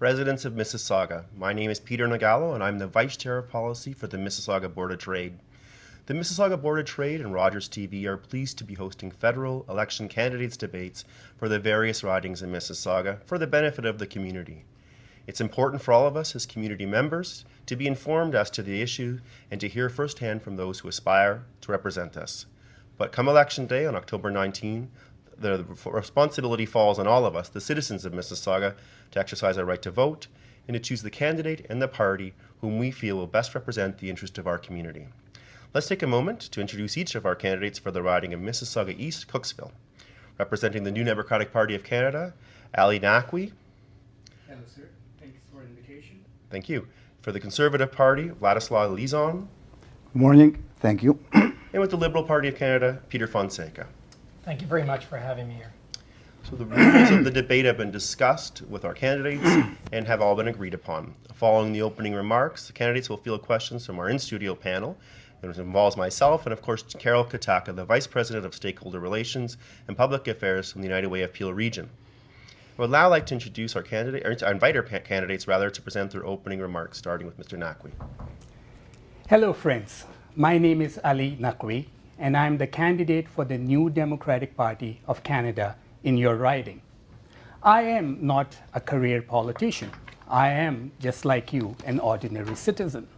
Residents of Mississauga, my name is Peter Nagallo and I'm the Vice Chair of Policy for the Mississauga Board of Trade. The Mississauga Board of Trade and Rogers TV are pleased to be hosting federal election candidates debates for the various ridings in Mississauga for the benefit of the community. It's important for all of us as community members to be informed as to the issue and to hear firsthand from those who aspire to represent us. But come Election Day on October 19, the responsibility falls on all of us, the citizens of Mississauga, to exercise our right to vote and to choose the candidate and the party whom we feel will best represent the interest of our community. Let's take a moment to introduce each of our candidates for the riding of Mississauga East-Cooksville. Representing the New Democratic Party of Canada, Ali Naqvi. Hello, sir. Thanks for the invitation. Thank you. For the Conservative Party, Wladyslaw Lizon. Good morning. Thank you. And with the Liberal Party of Canada, Peter Fonseca. Thank you very much for having me here. So the rules of the debate have been discussed with our candidates and have all been agreed upon. Following the opening remarks, the candidates will field questions from our in-studio panel. It involves myself and, of course, Carol Kataka, the Vice President of Stakeholder Relations and Public Affairs from the United Way of Peel Region. I would now like to introduce our candidate, or to invite our candidates rather, to present their opening remarks, starting with Mr. Naqvi. Hello, friends. My name is Ali Naqvi, and I'm the candidate for the New Democratic Party of Canada in your riding. I am not a career politician. I am, just like you, an ordinary citizen.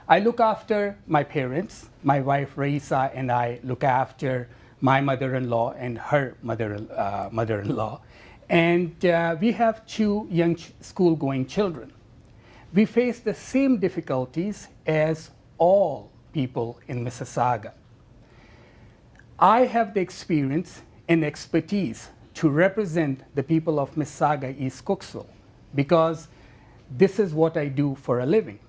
I look after my parents. My wife, Raisa, and I look after my mother-in-law and her mother-in-law. And we have two young school-going children. We face the same difficulties as all people in Mississauga. I have the experience and expertise to represent the people of Mississauga East-Cooksville because this is what I do for a living.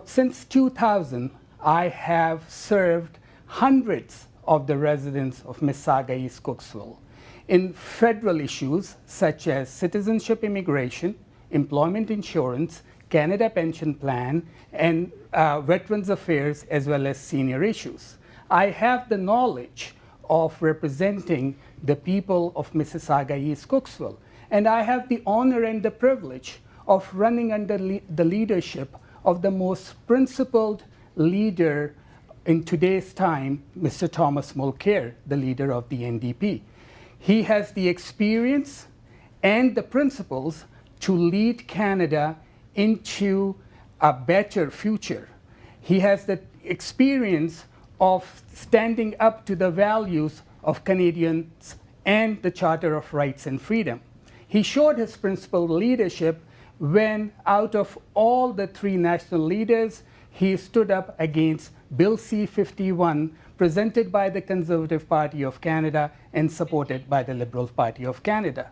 Since 2000, I have served hundreds of the residents of Mississauga East-Cooksville in federal issues such as citizenship immigration, employment insurance, Canada Pension Plan, and Veterans Affairs, as well as senior issues. I have the knowledge of representing the people of Mississauga East-Cooksville, and I have the honor and the privilege of running under the leadership of the most principled leader in today's time, Mr. Thomas Mulcair, the leader of the NDP. He has the experience and the principles to lead Canada into a better future. He has the experience of standing up to the values of Canadians and the Charter of Rights and Freedom. He showed his principled leadership when, out of all the three national leaders, he stood up against Bill C-51, presented by the Conservative Party of Canada and supported by the Liberal Party of Canada.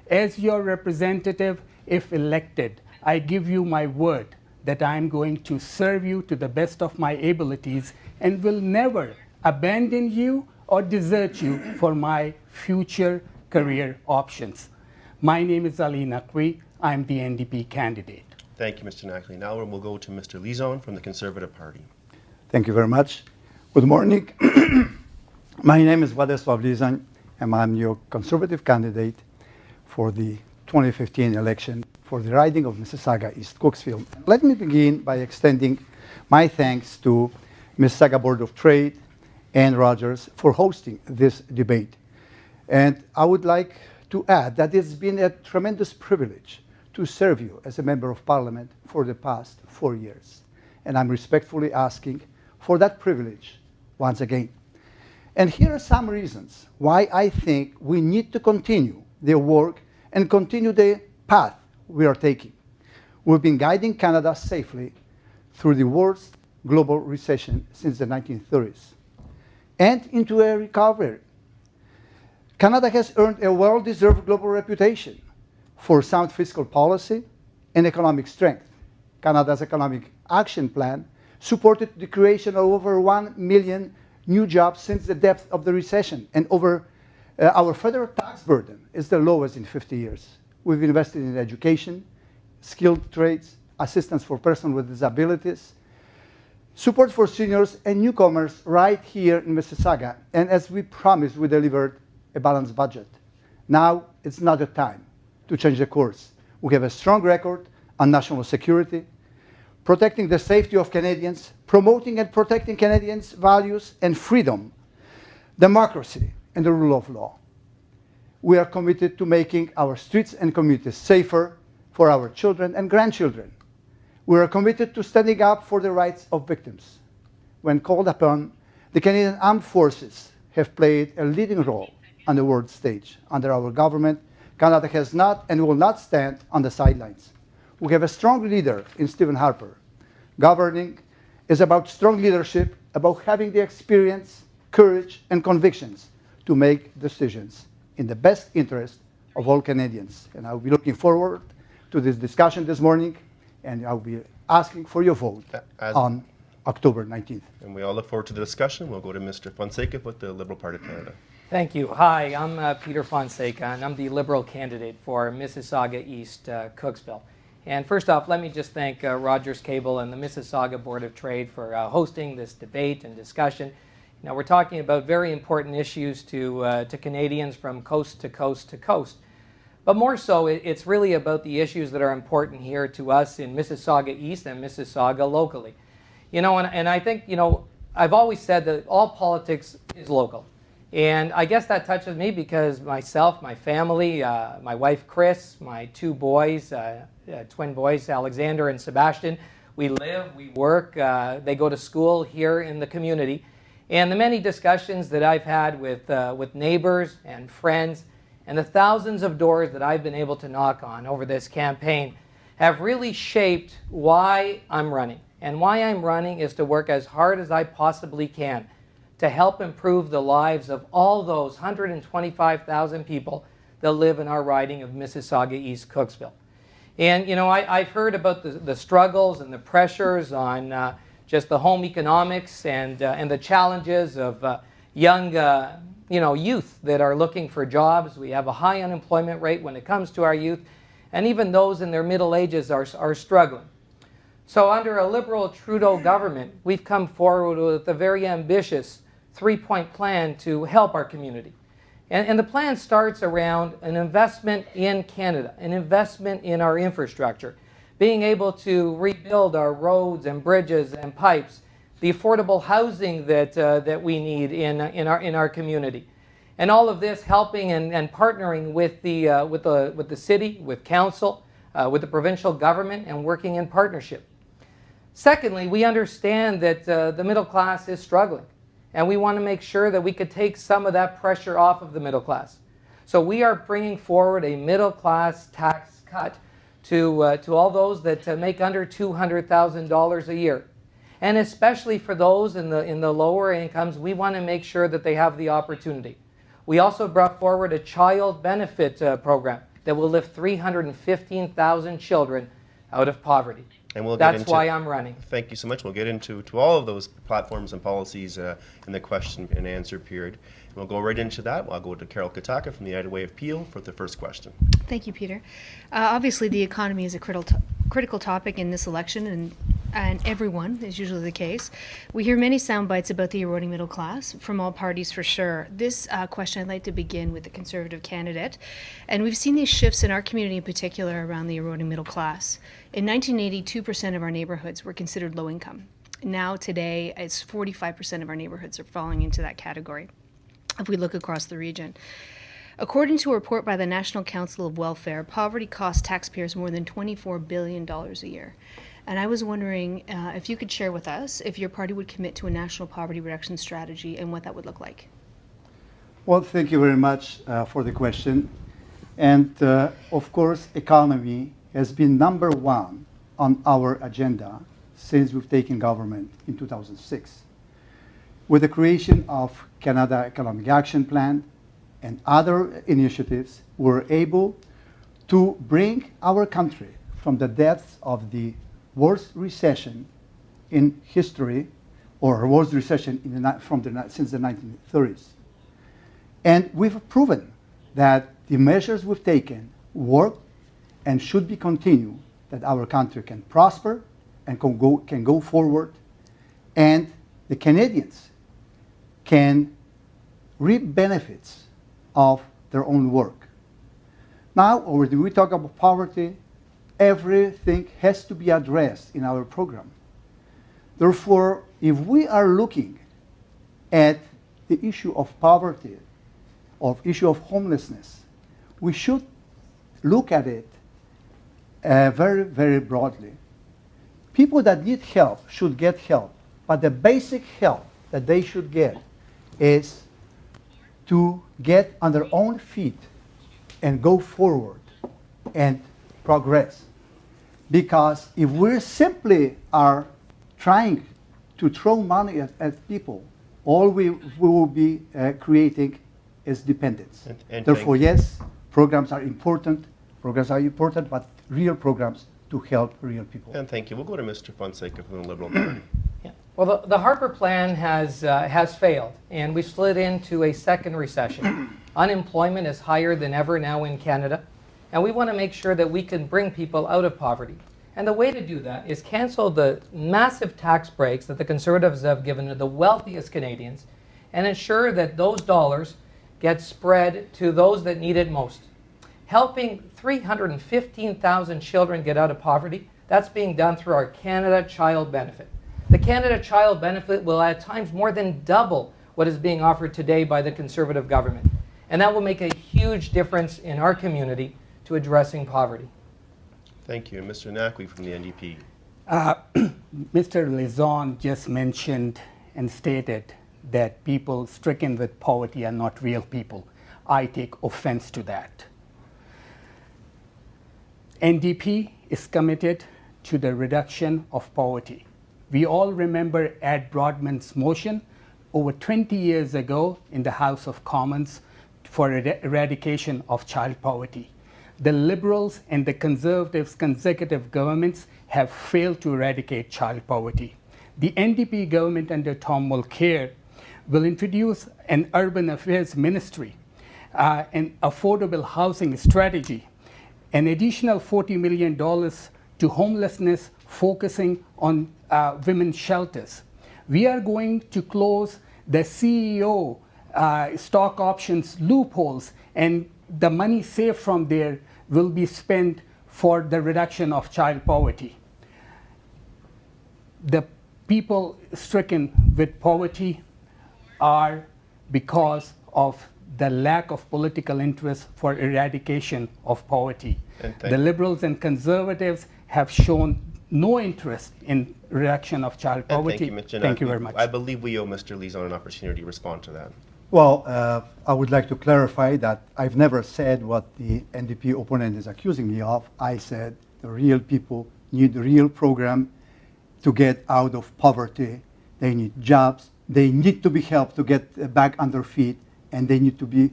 As your representative, if elected, I give you my word that I am going to serve you to the best of my abilities and will never abandon you or desert you for my future career options. My name is Ali Naqvi. I'm the NDP candidate. Thank you, Mr. Naqvi. Now we'll go to Mr. Lizon from the Conservative Party. Thank you very much. Good morning. My name is Wladyslaw Lizon, and I'm your Conservative candidate for the 2015 election for the riding of Mississauga East-Cooksville. Let me begin by extending my thanks to Mississauga Board of Trade and Rogers for hosting this debate. And I would like to add that it's been a tremendous privilege to serve you as a member of Parliament for the past 4 years. And I'm respectfully asking for that privilege once again. And here are some reasons why I think we need to continue the work and continue the path we are taking. We've been guiding Canada safely through the worst global recession since the 1930s and into a recovery. Canada has earned a well-deserved global reputation for sound fiscal policy and economic strength. Canada's Economic Action Plan supported the creation of over 1 million new jobs since the depth of the recession, and our federal tax burden is the lowest in 50 years. We've invested in education, skilled trades, assistance for persons with disabilities, support for seniors and newcomers right here in Mississauga. And as we promised, we delivered a balanced budget. Now it's not the time to change the course. We have a strong record on national security, protecting the safety of Canadians, promoting and protecting Canadians' values and freedom, democracy, and the rule of law. We are committed to making our streets and communities safer for our children and grandchildren. We are committed to standing up for the rights of victims. When called upon, the Canadian Armed Forces have played a leading role on the world stage. Under our government, Canada has not and will not stand on the sidelines. We have a strong leader in Stephen Harper. Governing is about strong leadership, about having the experience, courage, and convictions to make decisions in the best interest of all Canadians. And I'll be looking forward to this discussion this morning, and I'll be asking for your vote on October 19th. And we all look forward to the discussion. We'll go to Mr. Fonseca with the Liberal Party of Canada. Thank you. Hi, I'm Peter Fonseca, and I'm the Liberal candidate for Mississauga East-Cooksville. And first off, let me just thank Rogers Cable and the Mississauga Board of Trade for hosting this debate and discussion. Now, we're talking about very important issues to Canadians from coast to coast to coast. But more so, it's really about the issues that are important here to us in Mississauga East and Mississauga locally. You know, and I think, you know, I've always said that all politics is local. And I guess that touches me because myself, my family, my wife Chris, my two boys, twin boys, Alexander and Sebastian, we live, we work, they go to school here in the community. And the many discussions that I've had with neighbors and friends and the thousands of doors that I've been able to knock on over this campaign have really shaped why I'm running. And why I'm running is to work as hard as I possibly can to help improve the lives of all those 125,000 people that live in our riding of Mississauga East-Cooksville. And, you know, I've heard about the struggles and the pressures on just the home economics and the challenges of young youth that are looking for jobs. We have a high unemployment rate when it comes to our youth, and even those in their middle ages are struggling. So under a Liberal Trudeau government, we've come forward with a very ambitious three-point plan to help our community. And the plan starts around an investment in Canada, an investment in our infrastructure, being able to rebuild our roads and bridges and pipes, the affordable housing that we need in our community, and all of this helping and partnering with the city, with council, with the provincial government, and working in partnership. Secondly, we understand that the middle class is struggling, and we want to make sure that we could take some of that pressure off of the middle class. So we are bringing forward a middle class tax cut to all those that make under $200,000 a year. And especially for those in the lower incomes, we want to make sure that they have the opportunity. We also brought forward a child benefit program that will lift 315,000 children out of poverty. And we'll That's why I'm running. Thank you so much. We'll get into all of those platforms and policies in the question and answer period. And we'll go right into that. I'll go to Carol Kataka from the United Way of Peel for the first question. Thank you, Peter. Obviously, the economy is a critical topic in this election, and everyone is usually the case. We hear many sound bites about the eroding middle class from all parties for sure. This question, I'd like to begin with the Conservative candidate. And we've seen these shifts in our community in particular around the eroding middle class. In 1980, 2% of our neighborhoods were considered low income. Now today, it's 45% of our neighborhoods are falling into that category if we look across the region. According to a report by the National Council of Welfare, poverty costs taxpayers more than $24 billion a year. And I was wondering if you could share with us if your party would commit to a national poverty reduction strategy and what that would look like. Well, thank you very much for the question. And of course, economy has been number one on our agenda since we've taken government in 2006. With the creation of Canada Economic Action Plan and other initiatives, we're able to bring our country from the depths of the worst recession in history, or worst recession since the 1930s. And we've proven that the measures we've taken work and should be continued, that our country can prosper and can go forward, and the Canadians can reap benefits of their own work. Now, when we talk about poverty, everything has to be addressed in our program. Therefore, if we are looking at the issue of poverty, of issue of homelessness, we should look at it very, very broadly. People that need help should get help, but the basic help that they should get is to get on their own feet and go forward and progress. Because if we simply are trying to throw money at people, all we will be creating is dependence. And therefore, yes, programs are important, but real programs to help real people. And thank you. We'll go to Mr. Fonseca from the Liberal Party. Yeah. Well, the Harper Plan has failed, and we've slid into a second recession. Unemployment is higher than ever now in Canada, and we want to make sure that we can bring people out of poverty. And the way to do that is cancel the massive tax breaks that the Conservatives have given to the wealthiest Canadians and ensure that those dollars get spread to those that need it most. Helping 315,000 children get out of poverty, that's being done through our Canada Child Benefit. The Canada Child Benefit will at times more than double what is being offered today by the Conservative government. And that will make a huge difference in our community to addressing poverty. Thank you. Mr. Naqvi from the NDP. Mr. Lizon just mentioned and stated that people stricken with poverty are not real people. I take offense to that. NDP is committed to the reduction of poverty. We all remember Ed Broadbent's motion over 20 years ago in the House of Commons for eradication of child poverty. The Liberals and the Conservatives' consecutive governments have failed to eradicate child poverty. The NDP government under Tom Mulcair will introduce an urban affairs ministry, an affordable housing strategy, an additional $40 million to homelessness, focusing on women's shelters. We are going to close the CEO stock options loopholes, and the money saved from there will be spent for the reduction of child poverty. The people stricken with poverty are because of the lack of political interest for eradication of poverty. The Liberals and Conservatives have shown no interest in reduction of child poverty. Thank you, Mr. Thank you Naqvi. very much. I believe we owe Mr. Lizon an opportunity to respond to that. Well, I would like to clarify that I've never said what the NDP opponent is accusing me of. I said the real people need a real program to get out of poverty. They need jobs. They need to be helped to get back on their feet, and they need to be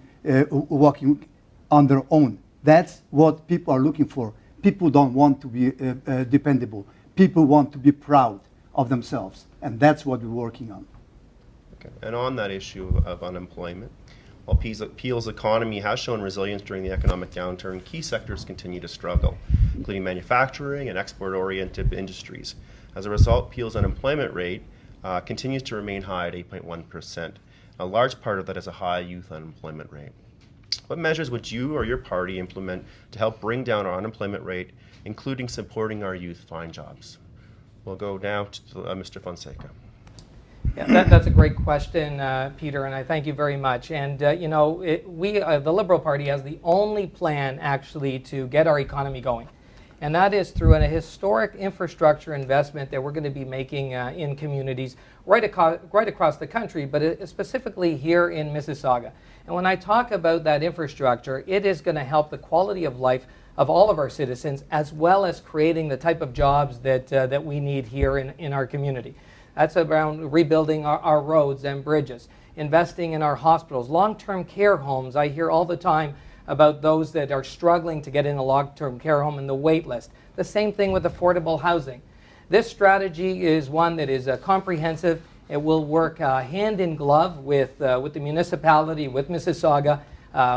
walking on their own. That's what people are looking for. People don't want to be dependable. People want to be proud of themselves, and that's what we're working on. Okay. And on that issue of unemployment, while Peel's economy has shown resilience during the economic downturn, key sectors continue to struggle, including manufacturing and export-oriented industries. As a result, Peel's unemployment rate continues to remain high at 8.1%. A large part of that is a high youth unemployment rate. What measures would you or your party implement to help bring down our unemployment rate, including supporting our youth find jobs? We'll go now to Mr. Fonseca. Yeah, that's a great question, Peter, and I thank you very much. And you know, the Liberal Party has the only plan actually to get our economy going, and that is through a historic infrastructure investment that we're going to be making in communities right across the country, but specifically here in Mississauga. And when I talk about that infrastructure, it is going to help the quality of life of all of our citizens, as well as creating the type of jobs that we need here in our community. That's around rebuilding our roads and bridges, investing in our hospitals, long-term care homes. I hear all the time about those that are struggling to get in a long-term care home and the wait list. The same thing with affordable housing. This strategy is one that is comprehensive. It will work hand in glove with the municipality, with Mississauga,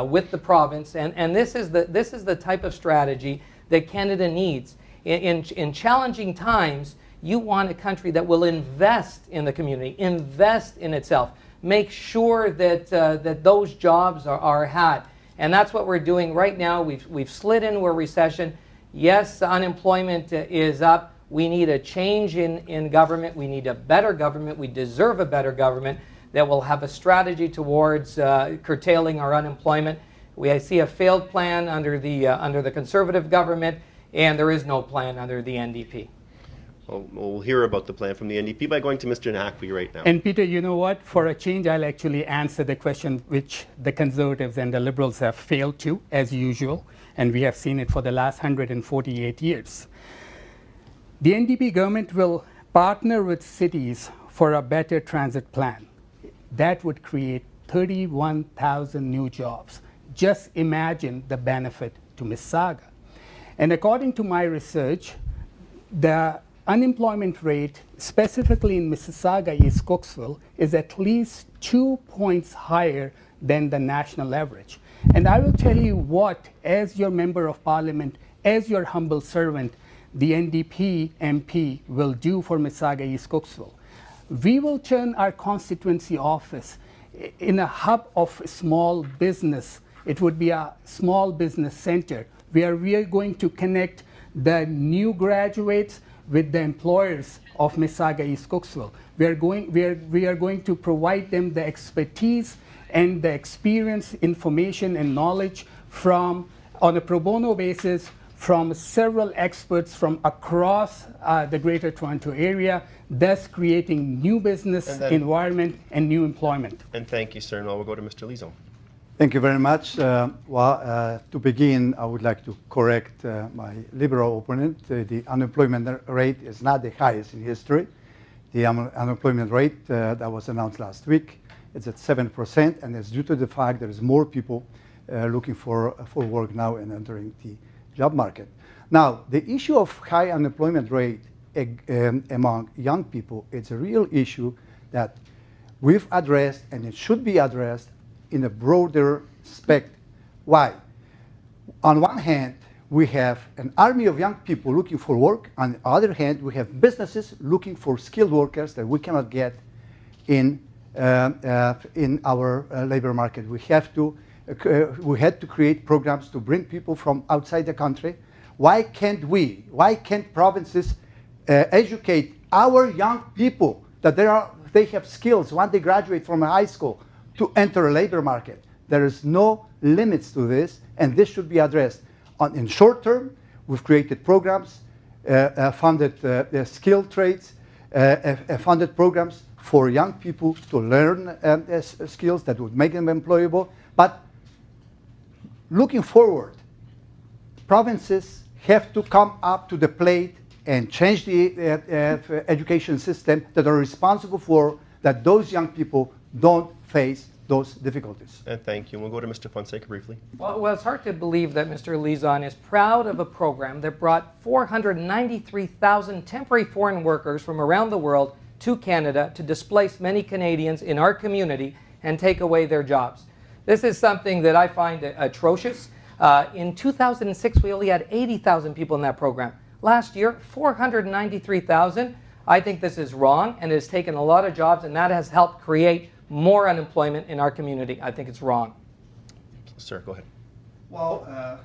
with the province, and this is the type of strategy that Canada needs. In challenging times, you want a country that will invest in the community, invest in itself, make sure that those jobs are had. And that's what we're doing right now. We've slid into a recession. Yes, unemployment is up. We need a change in government. We need a better government. We deserve a better government that will have a strategy towards curtailing our unemployment. We see a failed plan under the Conservative government, and there is no plan under the NDP. Well, we'll hear about the plan from the NDP by going to Mr. Naqvi right now. And Peter, you know what? For a change, I'll actually answer the question which the Conservatives and the Liberals have failed to, as usual, and we have seen it for the last 148 years. The NDP government will partner with cities for a better transit plan. That would create 31,000 new jobs. Just imagine the benefit to Mississauga. And according to my research, the unemployment rate, specifically in Mississauga East-Cooksville, is at least 2 points higher than the national average. And I will tell you what, as your member of parliament, as your humble servant, the NDP MP will do for Mississauga East-Cooksville. We will turn our constituency office in a hub of small business. It would be a small business center where we are going to connect the new graduates with the employers of Mississauga East-Cooksville. We are going to provide them the expertise and the experience, information, and knowledge from, on a pro bono basis, from several experts from across the Greater Toronto Area, thus creating new business environment and new employment. And thank you, sir. Now we'll go to Mr. Lizon. Thank you very much. To begin, I would like to correct my Liberal opponent. The unemployment rate is not the highest in history. The unemployment rate that was announced last week, it's at 7%, and it's due to the fact there is more people looking for work now and entering the job market. Now, the issue of high unemployment rate among young people, it's a real issue that we've addressed, and it should be addressed in a broader spectrum. Why? On one hand, we have an army of young people looking for work. On the other hand, we have businesses looking for skilled workers that we cannot get in our labor market. We had to create programs to bring people from outside the country. Why can't provinces educate our young people that they have skills when they graduate from a high school to enter a labor market? There is no limits to this, and this should be addressed. In short term, we've created programs, funded skilled trades, funded programs for young people to learn skills that would make them employable. But looking forward, provinces have to come up to the plate and change the education system that are responsible for that those young people don't face those difficulties. And thank you. We'll go to Mr. Fonseca briefly. Well, it's hard to believe that Mr. Lizon is proud of a program that brought 493,000 temporary foreign workers from around the world to Canada to displace many Canadians in our community and take away their jobs. This is something that I find atrocious. In 2006, we only had 80,000 people in that program. Last year, 493,000. I think this is wrong, and it has taken a lot of jobs, and that has helped create more unemployment in our community. I think it's wrong. Sir, go ahead. Well,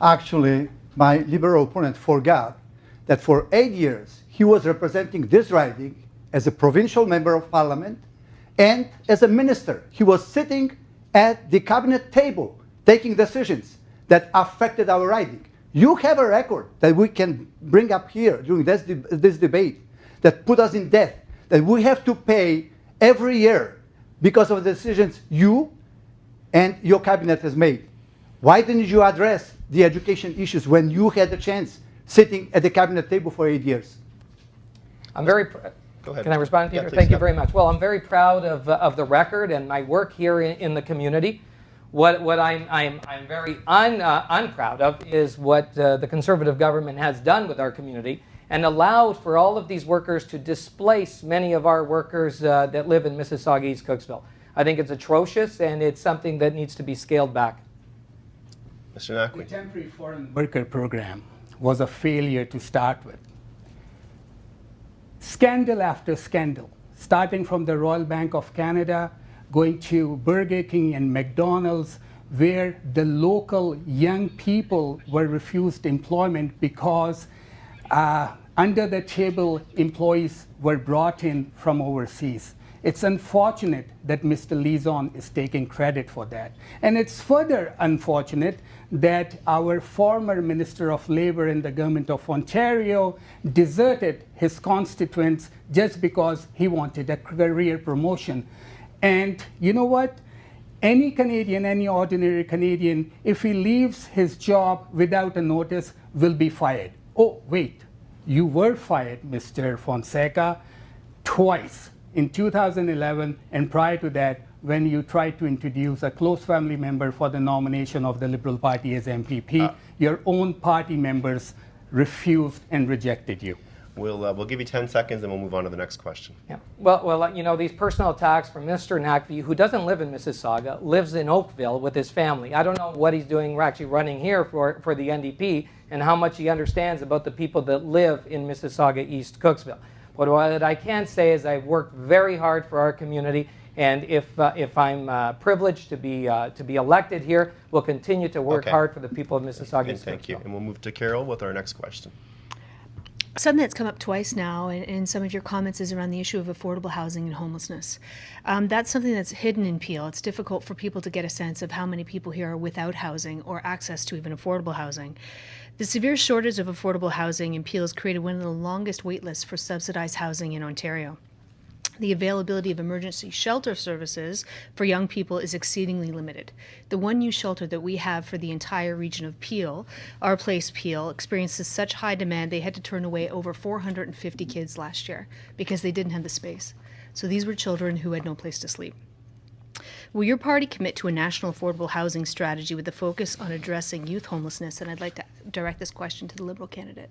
actually, my Liberal opponent forgot that for 8 years he was representing this riding as a provincial member of parliament and as a minister. He was sitting at the cabinet table taking decisions that affected our riding. You have a record that we can bring up here during this debate that put us in debt, that we have to pay every year because of the decisions you and your cabinet has made. Why didn't you address the education issues when you had the chance sitting at the cabinet table for 8 years? I'm very. Go ahead. Can I respond, Peter? Yeah, please, Thank you very much. Well, I'm very proud of the record and my work here in the community. What I'm very unproud of is what the Conservative government has done with our community and allowed for all of these workers to displace many of our workers that live in Mississauga East-Cooksville. I think it's atrocious, and it's something that needs to be scaled back. Mr. The Naqvi. temporary foreign worker program was a failure to start with. Scandal after scandal, starting from the Royal Bank of Canada, going to Burger King and McDonald's, where the local young people were refused employment because under the table employees were brought in from overseas. It's unfortunate that Mr. Lizon is taking credit for that. And it's further unfortunate that our former Minister of Labour in the government of Ontario deserted his constituents just because he wanted a career promotion. And you know what? Any Canadian, any ordinary Canadian, if he leaves his job without a notice, will be fired. Oh, wait, you were fired, Mr. Fonseca, twice. In 2011 and prior to that, when you tried to introduce a close family member for the nomination of the Liberal Party as MPP, your own party members refused and rejected you. We'll give you 10 seconds and we'll move on to the next question. Yeah. Well, you know, these personal attacks from Mr. Naqvi, who doesn't live in Mississauga, lives in Oakville with his family. I don't know what he's doing. We're actually running here for the NDP and how much he understands about the people that live in Mississauga East-Cooksville. But what I can say is I've worked very hard for our community, and if I'm privileged to be elected here, we'll continue to work hard for the people of Mississauga East-Cooksville. Thank you. And we'll move to Carol with our next question. Something that's come up twice now in some of your comments is around the issue of affordable housing and homelessness. That's something that's hidden in Peel. It's difficult for people to get a sense of how many people here are without housing or access to even affordable housing. The severe shortage of affordable housing in Peel has created one of the longest wait lists for subsidized housing in Ontario. The availability of emergency shelter services for young people is exceedingly limited. The one new shelter that we have for the entire region of Peel, Our Place Peel, experiences such high demand they had to turn away over 450 kids last year because they didn't have the space. So these were children who had no place to sleep. Will your party commit to a national affordable housing strategy with a focus on addressing youth homelessness? And I'd like to direct this question to the Liberal candidate.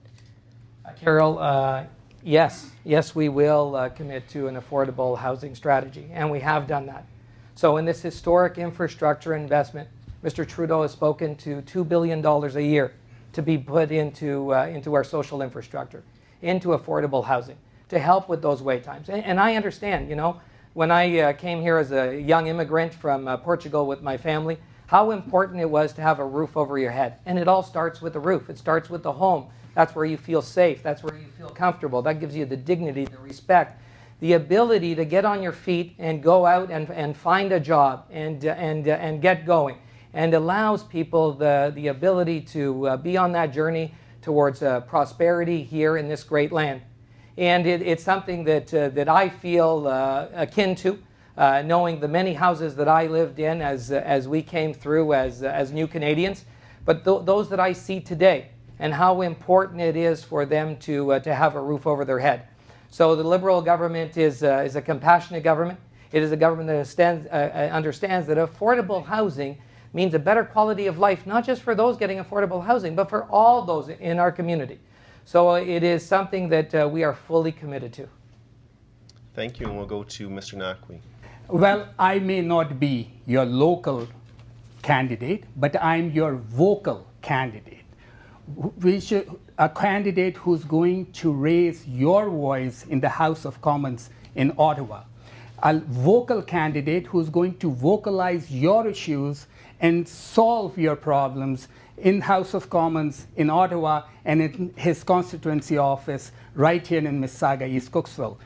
Carol, yes, we will commit to an affordable housing strategy, and we have done that. So in this historic infrastructure investment, Mr. Trudeau has spoken to $2 billion a year to be put into our social infrastructure, into affordable housing, to help with those wait times. And I understand, you know, when I came here as a young immigrant from Portugal with my family, how important it was to have a roof over your head. And it all starts with the roof. It starts with the home. That's where you feel safe. That's where you feel comfortable. That gives you the dignity, the respect, the ability to get on your feet and go out and find a job and get going, and allows people the ability to be on that journey towards prosperity here in this great land. And it's something that I feel akin to, knowing the many houses that I lived in as we came through as new Canadians, but those that I see today, and how important it is for them to have a roof over their head. So the Liberal government is a compassionate government. It is a government that understands that affordable housing means a better quality of life, not just for those getting affordable housing, but for all those in our community. So it is something that we are fully committed to. Thank you, and we'll go to Mr. Naqvi. Well, I may not be your local candidate, but I'm your vocal candidate. A candidate who's going to raise your voice in the House of Commons in Ottawa. A vocal candidate who's going to vocalize your issues and solve your problems in House of Commons in Ottawa and in his constituency office right here in Mississauga East-Cooksville.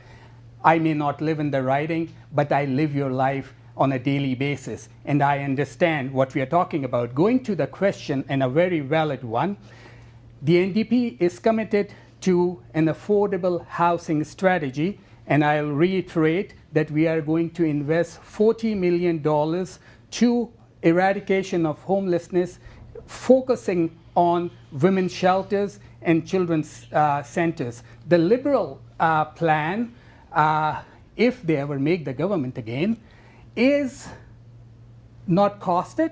I may not live in the riding, but I live your life on a daily basis, and I understand what we are talking about. Going to the question, and a very valid one, the NDP is committed to an affordable housing strategy, and I'll reiterate that we are going to invest $40 million to eradication of homelessness, focusing on women's shelters and children's centers. The Liberal plan, if they ever make the government again, is not costed.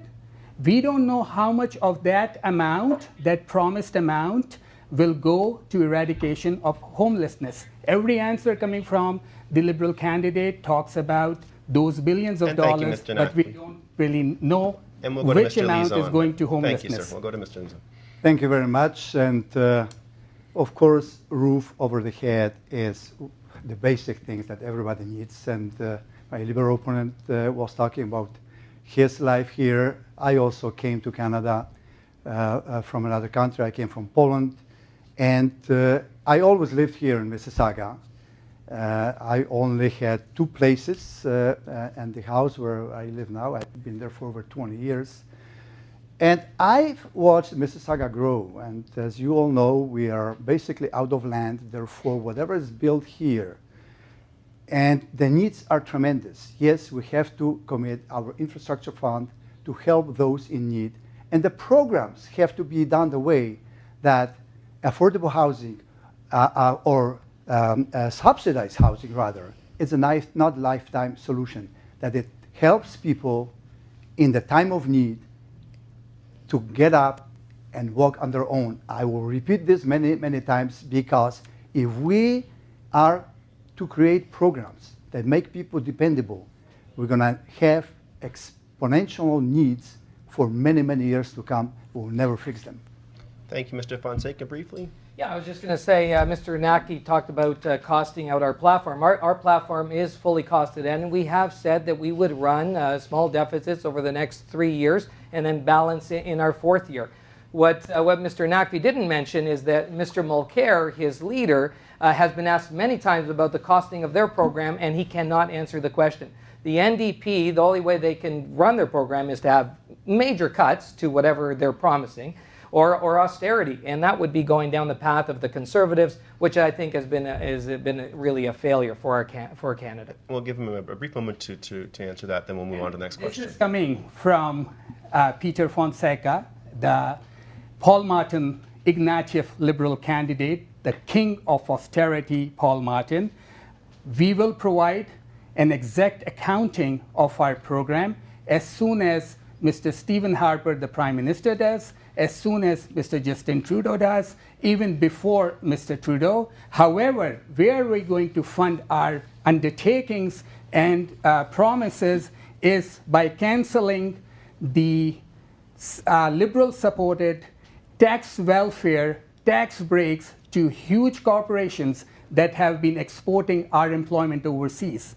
We don't know how much of that amount, that promised amount, will go to eradication of homelessness. Every answer coming from the Liberal candidate talks about those billions of dollars, but we don't really know which amount is going to homelessness. Thank you, sir. We'll go to Mr. Lizon. Thank you very much. And of course, roof over the head is the basic things that everybody needs. And my Liberal opponent was talking about his life here. I also came to Canada from another country. I came from Poland. And I always lived here in Mississauga. I only had two places, and the house where I live now, I've been there for over 20 years. And I've watched Mississauga grow, and as you all know, we are basically out of land, therefore whatever is built here, and the needs are tremendous. Yes, we have to commit our infrastructure fund to help those in need, and the programs have to be done the way that affordable housing or subsidized housing, rather, is a nice, not lifetime solution, that it helps people in the time of need to get up and walk on their own. I will repeat this many, many times, because if we are to create programs that make people dependable, we're going to have exponential needs for many, many years to come. We'll never fix them. Thank you, Mr. Fonseca. Briefly. Yeah, I was just going to say, Mr. Naqvi talked about costing out our platform. Our platform is fully costed, and we have said that we would run small deficits over the next 3 years and then balance it in our fourth year. What Mr. Naqvi didn't mention is that Mr. Mulcair, his leader, has been asked many times about the costing of their program, and he cannot answer the question. The NDP, the only way they can run their program is to have major cuts to whatever they're promising, or austerity, and that would be going down the path of the Conservatives, which I think has been really a failure for Canada. We'll give him a brief moment to answer that, then we'll move on to the next question. This is coming from Peter Fonseca, the Paul Martin Ignatieff Liberal candidate, the king of austerity, Paul Martin. We will provide an exact accounting of our program as soon as Mr. Stephen Harper, the Prime Minister, does, as soon as Mr. Justin Trudeau does, even before Mr. Trudeau. However, where we're going to fund our undertakings and promises is by cancelling the Liberal-supported tax welfare, tax breaks to huge corporations that have been exporting our employment overseas.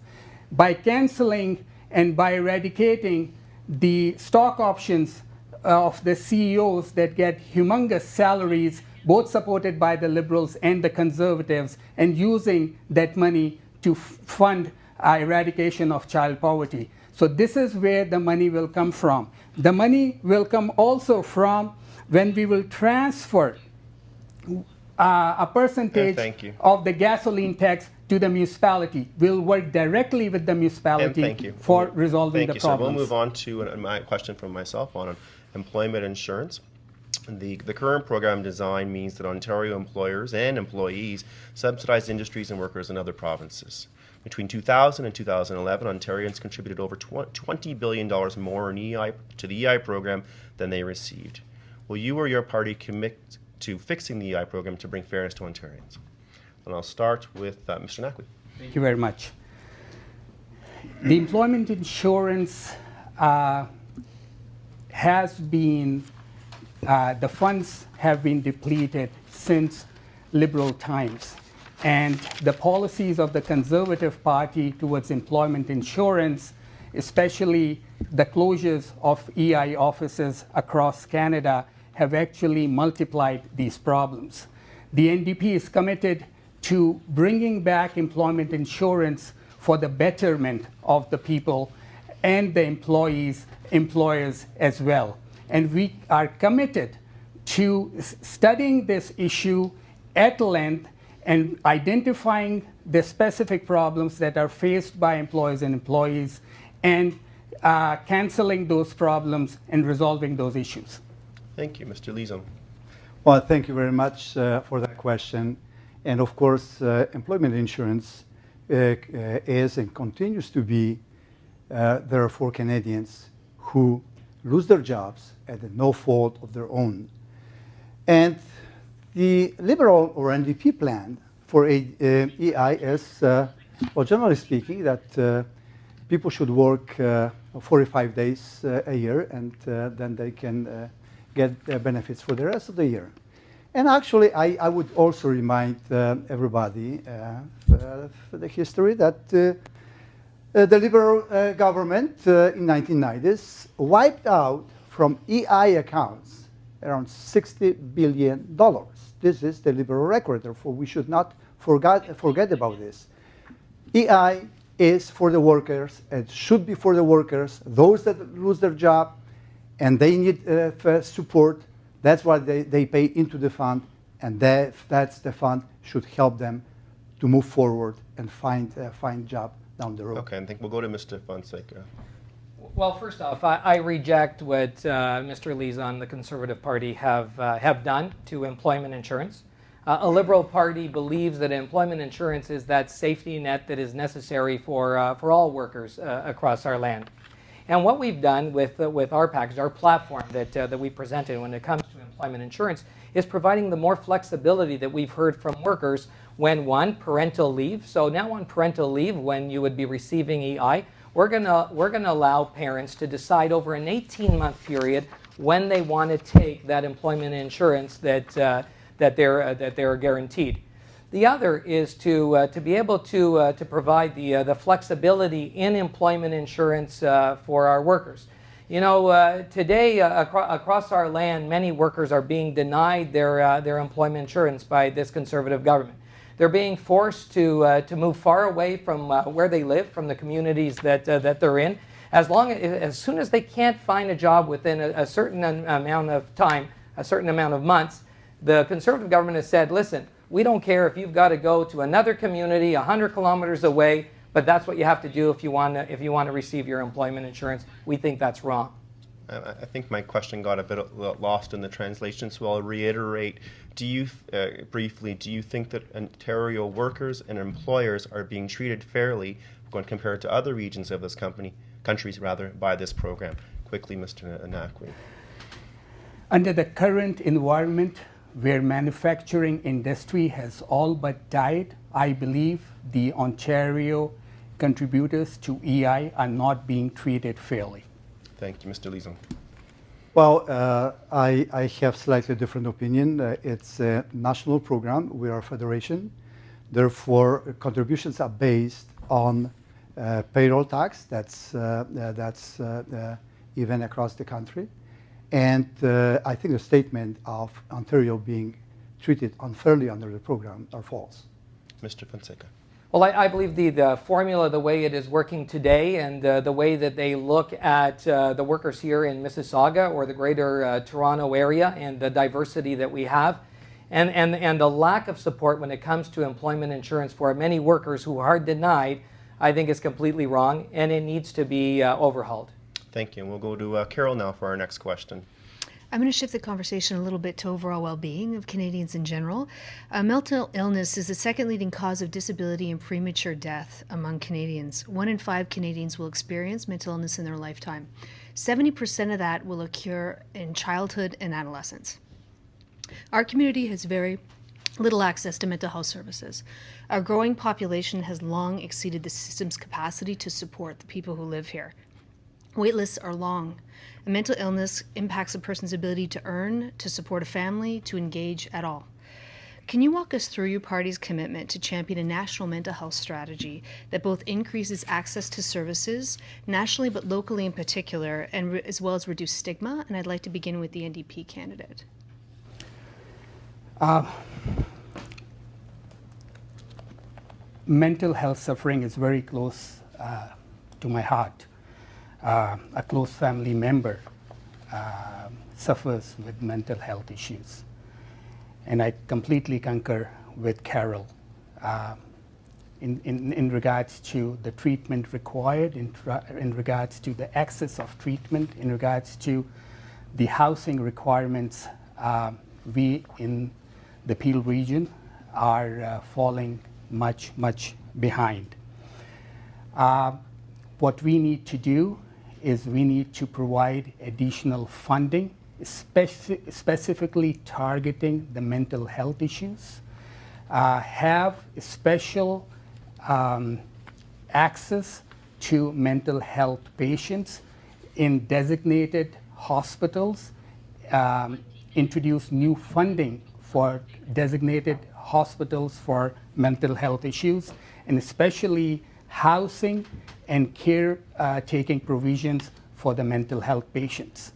By cancelling and by eradicating the stock options of the CEOs that get humongous salaries, both supported by the Liberals and the Conservatives, and using that money to fund eradication of child poverty. So this is where the money will come from. The money will come also from when we will transfer a percentage of the gasoline tax to the municipality. We'll work directly with the municipality for resolving the problems. So we'll move on to my question from myself on employment insurance. The current program design means that Ontario employers and employees subsidize industries and workers in other provinces. Between 2000 and 2011, Ontarians contributed over $20 billion more in to the EI program than they received. Will you or your party commit to fixing the EI program to bring fairness to Ontarians? And I'll start with Mr. Naqvi. Thank you very much. The employment insurance has been, the funds have been depleted since Liberal times. And the policies of the Conservative Party towards employment insurance, especially the closures of EI offices across Canada, have actually multiplied these problems. The NDP is committed to bringing back employment insurance for the betterment of the people and the employers as well. And we are committed to studying this issue at length and identifying the specific problems that are faced by employers and employees, and canceling those problems and resolving those issues. Thank you. Mr. Lizon. Well, thank you very much for that question. And of course, employment insurance is and continues to be there for Canadians who lose their jobs at no fault of their own. And the Liberal or NDP plan for EI is, well, generally speaking, that people should work 45 days a year, and then they can get benefits for the rest of the year. And actually, I would also remind everybody the history that The Liberal government in 1990s wiped out from EI accounts around $60 billion. This is the Liberal record, therefore we should not forget about this. EI is for the workers, it should be for the workers, those that lose their job and they need support, that's what they pay into the fund, and that's the fund should help them to move forward and find job down the road. Okay, I think we'll go to Mr. Fonseca. Well, first off, I reject what Mr. Lizon, the Conservative Party, have done to employment insurance. A Liberal Party believes that employment insurance is that safety net that is necessary for all workers across our land. And what we've done with our package, our platform that we presented when it comes to employment insurance, is providing the more flexibility that we've heard from workers when, one, parental leave. So now on parental leave, when you would be receiving EI, we're gonna allow parents to decide over an 18-month period when they want to take that employment insurance that they're guaranteed. The other is to be able to provide the flexibility in employment insurance for our workers. You know, today across our land, many workers are being denied their employment insurance by this Conservative government. They're being forced to move far away from where they live, from the communities that they're in. As soon as they can't find a job within a certain amount of time, a certain amount of months, the Conservative government has said, listen, we don't care if you've got to go to another community 100 kilometers away, but that's what you have to do if you want to receive your employment insurance. We think that's wrong. I think my question got a bit lost in the translation, so I'll reiterate. Do you, briefly, do you think that Ontario workers and employers are being treated fairly when compared to other regions of this countries by this program? Quickly, Mr. Naqvi. Under the current environment where manufacturing industry has all but died, I believe the Ontario contributors to EI are not being treated fairly. Thank you, Mr. Lizon. Well, I have slightly different opinion. It's a national program. We are a federation. Therefore, contributions are based on payroll tax. That's even across the country. And I think the statement of Ontario being treated unfairly under the program are false. Mr. Fonseca. Well, I believe the formula, the way it is working today, and the way that they look at the workers here in Mississauga or the greater Toronto area and the diversity that we have, and the lack of support when it comes to employment insurance for many workers who are denied, I think is completely wrong, and it needs to be overhauled. Thank you. And we'll go to Carol now for our next question. I'm going to shift the conversation a little bit to overall well-being of Canadians in general. Mental illness is the second leading cause of disability and premature death among Canadians. 1 in 5 Canadians will experience mental illness in their lifetime. 70% of that will occur in childhood and adolescence. Our community has very little access to mental health services. Our growing population has long exceeded the system's capacity to support the people who live here. Wait lists are long. A mental illness impacts a person's ability to earn, to support a family, to engage at all. Can you walk us through your party's commitment to champion a national mental health strategy that both increases access to services, nationally but locally in particular, and as well as reduce stigma? And I'd like to begin with the NDP candidate. Mental health suffering is very close to my heart. A close family member suffers with mental health issues. And I completely concur with Carol in regards to the treatment required, in regards to the access of treatment, in regards to the housing requirements. We in the Peel region are falling much behind. What we need to do is we need to provide additional funding, specifically targeting the mental health issues, have special access to mental health patients in designated hospitals, introduce new funding for designated hospitals for mental health issues, and especially housing and caretaking provisions for the mental health patients.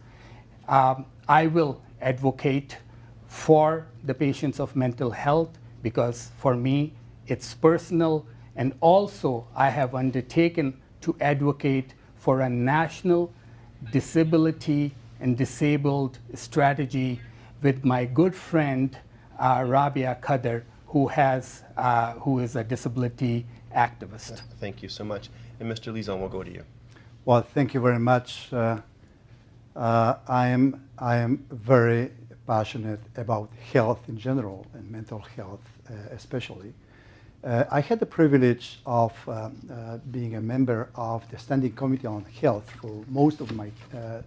I will advocate for the patients of mental health because for me it's personal, and also I have undertaken to advocate for a national disability and disabled strategy with my good friend Rabia Qadr, who is a disability activist. Thank you so much. And Mr. Lizon, we'll go to you. Well, thank you very much. I am very passionate about health in general and mental health especially. I had the privilege of being a member of the Standing Committee on Health for most of my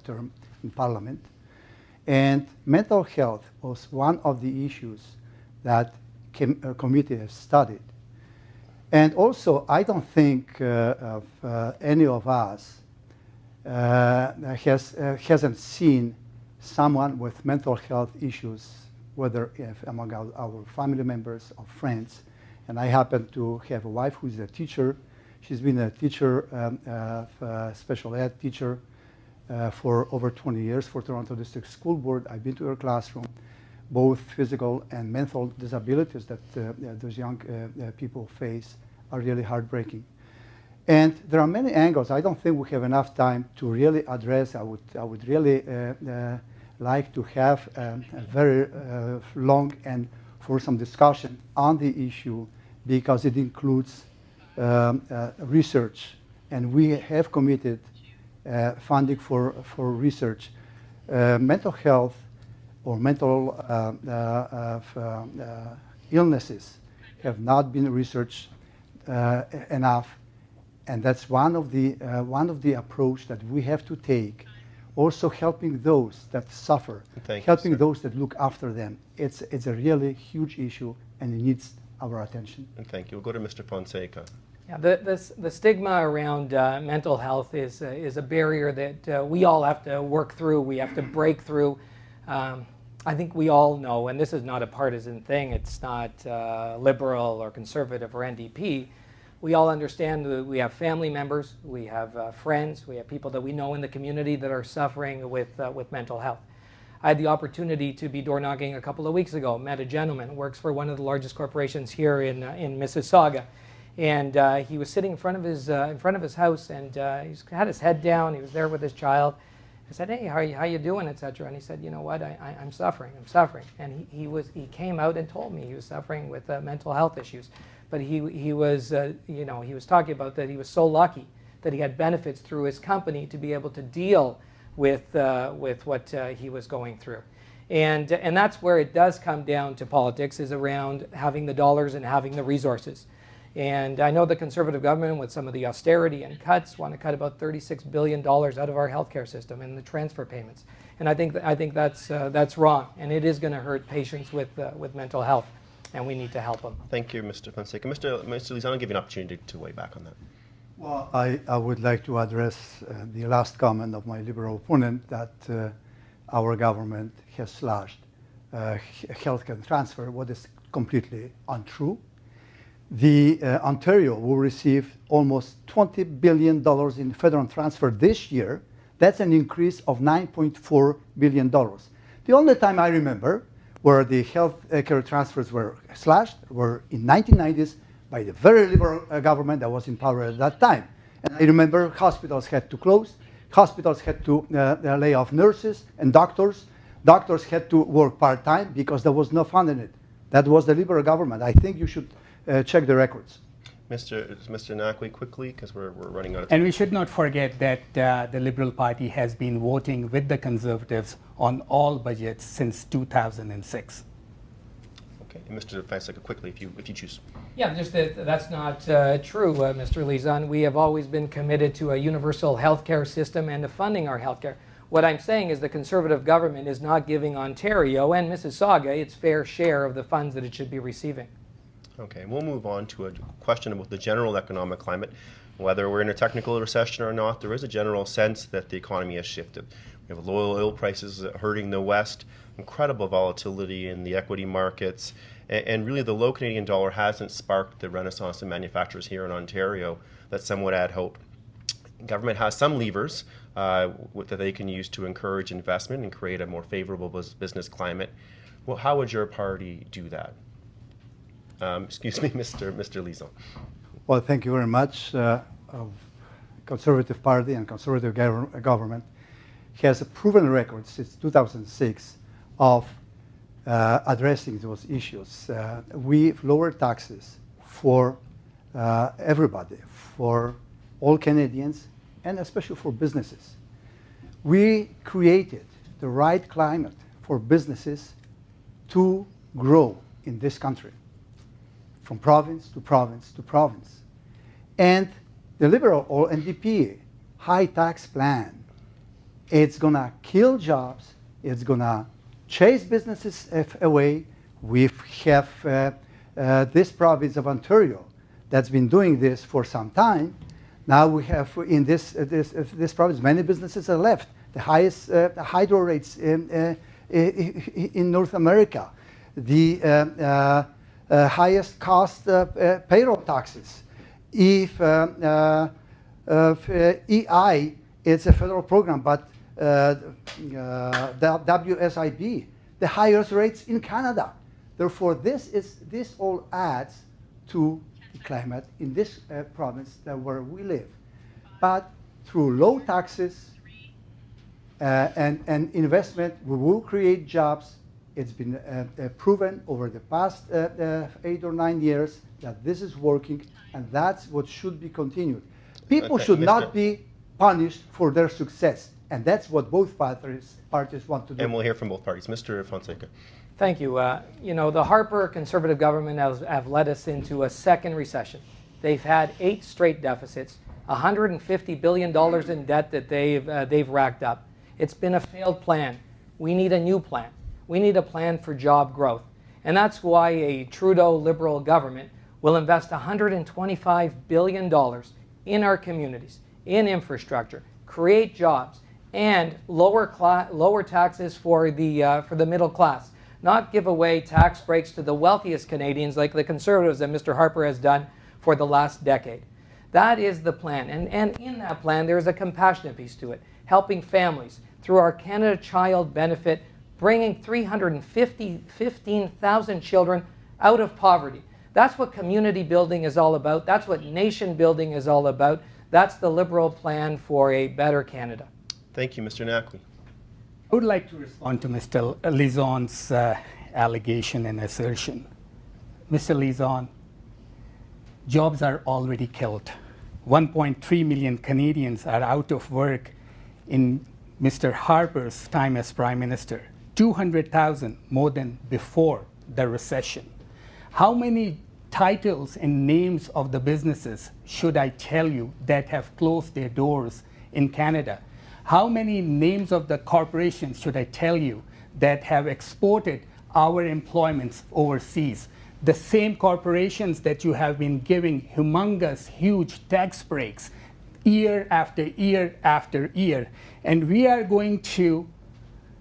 term in Parliament. And mental health was one of the issues that committee has studied. And also, I don't think any of us hasn't seen someone with mental health issues, whether among our family members or friends. And I happen to have a wife who's a teacher. She's been a teacher, special ed teacher for over 20 years for Toronto District School Board. I've been to her classroom. Both physical and mental disabilities that those young people face are really heartbreaking. And there are many angles. I don't think we have enough time to really address. I would really like to have a very long and for some discussion on the issue because it includes research, and we have committed funding for research. Mental health or mental illnesses have not been researched enough, and that's one of the approach that we have to take. Also helping those that suffer, helping those that look after them. It's a really huge issue, and it needs our attention. And thank you. We'll go to Mr. Fonseca. Yeah, the stigma around mental health is a barrier that we all have to work through. We have to break through. I think we all know, and this is not a partisan thing. It's not liberal or conservative or NDP. We all understand that we have family members, we have friends, we have people that we know in the community that are suffering with mental health. I had the opportunity to be door knocking a couple of weeks ago. Met a gentleman who works for one of the largest corporations here in Mississauga, and he was sitting in front of his house, and he had his head down. He was there with his child. I said, "Hey, how you doing, etc." And he said, "You know what? I'm suffering. I'm suffering." And he came out and told me he was suffering with mental health issues. But he was he was talking about that he was so lucky that he had benefits through his company to be able to deal with what he was going through, and that's where it does come down to politics, is around having the dollars and having the resources. And I know the Conservative government, with some of the austerity and cuts, want to cut about $36 billion out of our healthcare system and the transfer payments. And I think that's wrong, and it is going to hurt patients with mental health. And we need to help them. Thank you, Mr. Fonseca. Mr. Lizon, I'll give you an opportunity to weigh back on that. Well, I would like to address the last comment of my Liberal opponent that our government has slashed healthcare transfer, what is completely untrue. The Ontario will receive almost $20 billion in federal transfer this year. That's an increase of $9.4 billion. The only time I remember where the health care transfers were slashed were in 1990s by the very liberal government that was in power at that time. And I remember hospitals had to close, hospitals had to lay off nurses and doctors. Doctors had to work part-time because there was no fund in it. That was the liberal government. I think you should check the records. Mr. Naqvi, quickly, because we're running out of time. And we should not forget that the Liberal Party has been voting with the Conservatives on all budgets since 2006. Okay, and Mr. Fonseca, quickly, if you choose. Yeah, just that's not true, Mr. Lizon. We have always been committed to a universal healthcare system and to funding our healthcare. What I'm saying is the Conservative government is not giving Ontario and Mississauga its fair share of the funds that it should be receiving. Okay, we'll move on to a question about the general economic climate. Whether we're in a technical recession or not, there is a general sense that the economy has shifted. We have low oil prices hurting the West, incredible volatility in the equity markets, And really, the low Canadian dollar hasn't sparked the renaissance of manufacturers here in Ontario that some would had hoped. Government has some levers that they can use to encourage investment and create a more favorable business climate. Well, how would your party do that? Excuse me, Mr. Lizon. Well, thank you very much. Conservative Party and Conservative government has a proven record since 2006 of addressing those issues. We've lowered taxes for everybody, for all Canadians, and especially for businesses. We created the right climate for businesses to grow in this country, from province to province to province. And the Liberal or NDP high tax plan, it's gonna kill jobs, it's gonna chase businesses away. We have this province of Ontario that's been doing this for some time. Now we have in this province many businesses are left. The highest hydro rates in North America, the highest cost payroll taxes. If EI, it's a federal program, but the WSIB, the highest rates in Canada. Therefore, this all adds to the climate in this province where we live. But through low taxes and investment, we will create jobs. It's been proven over the past 8 or 9 years that this is working, and that's what should be continued. People should not be punished for their success, and that's what both parties want to do. And we'll hear from both parties. Mr. Fonseca. Thank you. The Harper Conservative government have led us into a second recession. They've had 8 straight deficits, $150 billion in debt that they've racked up. It's been a failed plan. We need a new plan. We need a plan for job growth. And that's why a Trudeau Liberal government will invest $125 billion in our communities, in infrastructure, create jobs, and lower taxes for the middle class. Not give away tax breaks to the wealthiest Canadians like the Conservatives that Mr. Harper has done for the last decade. That is the plan. And in that plan, there is a compassionate piece to it, helping families through our Canada Child Benefit, bringing 315,000 children out of poverty. That's what community building is all about. That's what nation building is all about. That's the Liberal plan for a better Canada. Thank you, Mr. Naqvi. I would like to respond to Mr. Lizon's allegation and assertion. Mr. Lizon, jobs are already killed. 1.3 million Canadians are out of work in Mr. Harper's time as Prime Minister. 200,000 more than before the recession. How many titles and names of the businesses should I tell you that have closed their doors in Canada? How many names of the corporations should I tell you that have exported our employments overseas? The same corporations that you have been giving humongous, huge tax breaks year after year after year. And we are going to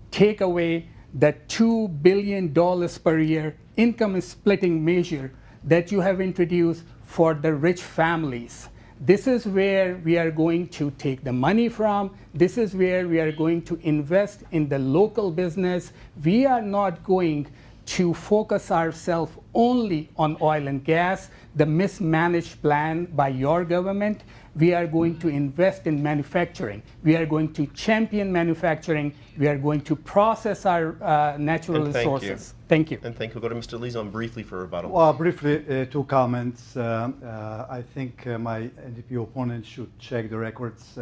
take away the $2 billion per year income splitting measure that you have introduced for the rich families. This is where we are going to take the money from. This is where we are going to invest in the local business. We are not going to focus ourselves only on oil and gas, the mismanaged plan by your government. We are going to invest in manufacturing. We are going to champion manufacturing. We are going to process our natural resources. Thank you. And thank you. We'll go to Mr. Lizon briefly for rebuttal. Well, briefly, 2 comments. I think my NDP opponent should check the records.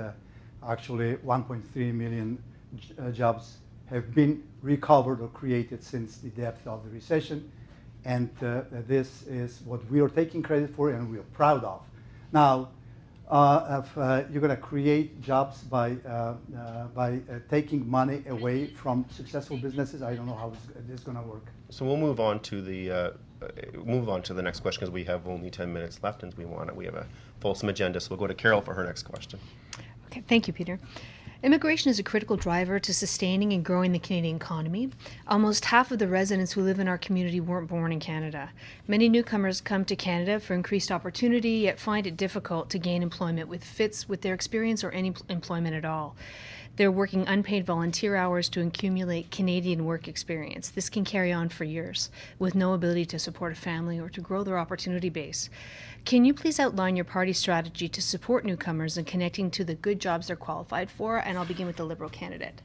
Actually, 1.3 million jobs have been recovered or created since the depth of the recession. And this is what we are taking credit for and we are proud of. Now, if you're going to create jobs by taking money away from successful businesses, I don't know how this is going to work. So we'll move on to the next question because we have only 10 minutes left and we have a fulsome agenda. So we'll go to Carol for her next question. Okay, thank you, Peter. Immigration is a critical driver to sustaining and growing the Canadian economy. Almost half of the residents who live in our community weren't born in Canada. Many newcomers come to Canada for increased opportunity, yet find it difficult to gain employment with fits with their experience or any employment at all. They're working unpaid volunteer hours to accumulate Canadian work experience. This can carry on for years, with no ability to support a family or to grow their opportunity base. Can you please outline your party strategy to support newcomers in connecting to the good jobs they're qualified for? And I'll begin with the Liberal candidate.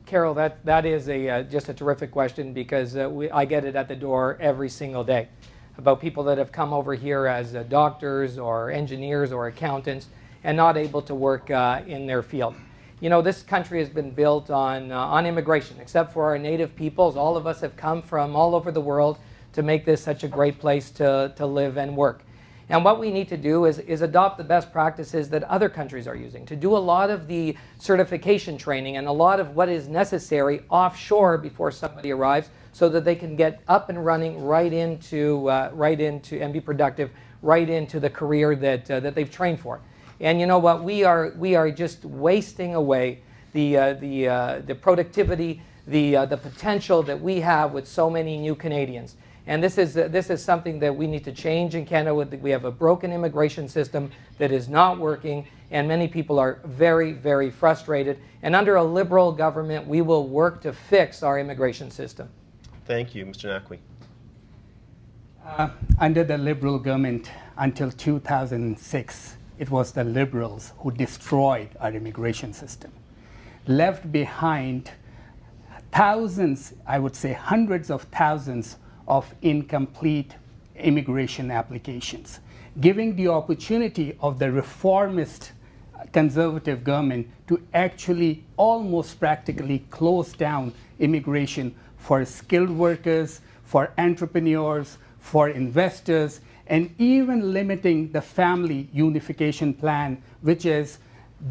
Carol, that is just a terrific question, because I get it at the door every single day about people that have come over here as doctors or engineers or accountants and not able to work in their field. You know, this country has been built on immigration. Except for our native peoples, all of us have come from all over the world to make this such a great place to live and work. And what we need to do is adopt the best practices that other countries are using, to do a lot of the certification training and a lot of what is necessary offshore before somebody arrives, so that they can get up and running right into and be productive right into the career that they've trained for. And you know what? We are just wasting away the productivity, the potential that we have with so many new Canadians. And this is something that we need to change in Canada. We have a broken immigration system that is not working, and many people are very, very frustrated. And under a Liberal government, we will work to fix our immigration system. Thank you, Mr. Naqvi. Under the Liberal government until 2006, it was the Liberals who destroyed our immigration system, left behind thousands, I would say hundreds of thousands of incomplete immigration applications, giving the opportunity of the reformist conservative government to actually almost practically close down immigration for skilled workers, for entrepreneurs, for investors, and even limiting the family unification plan, which is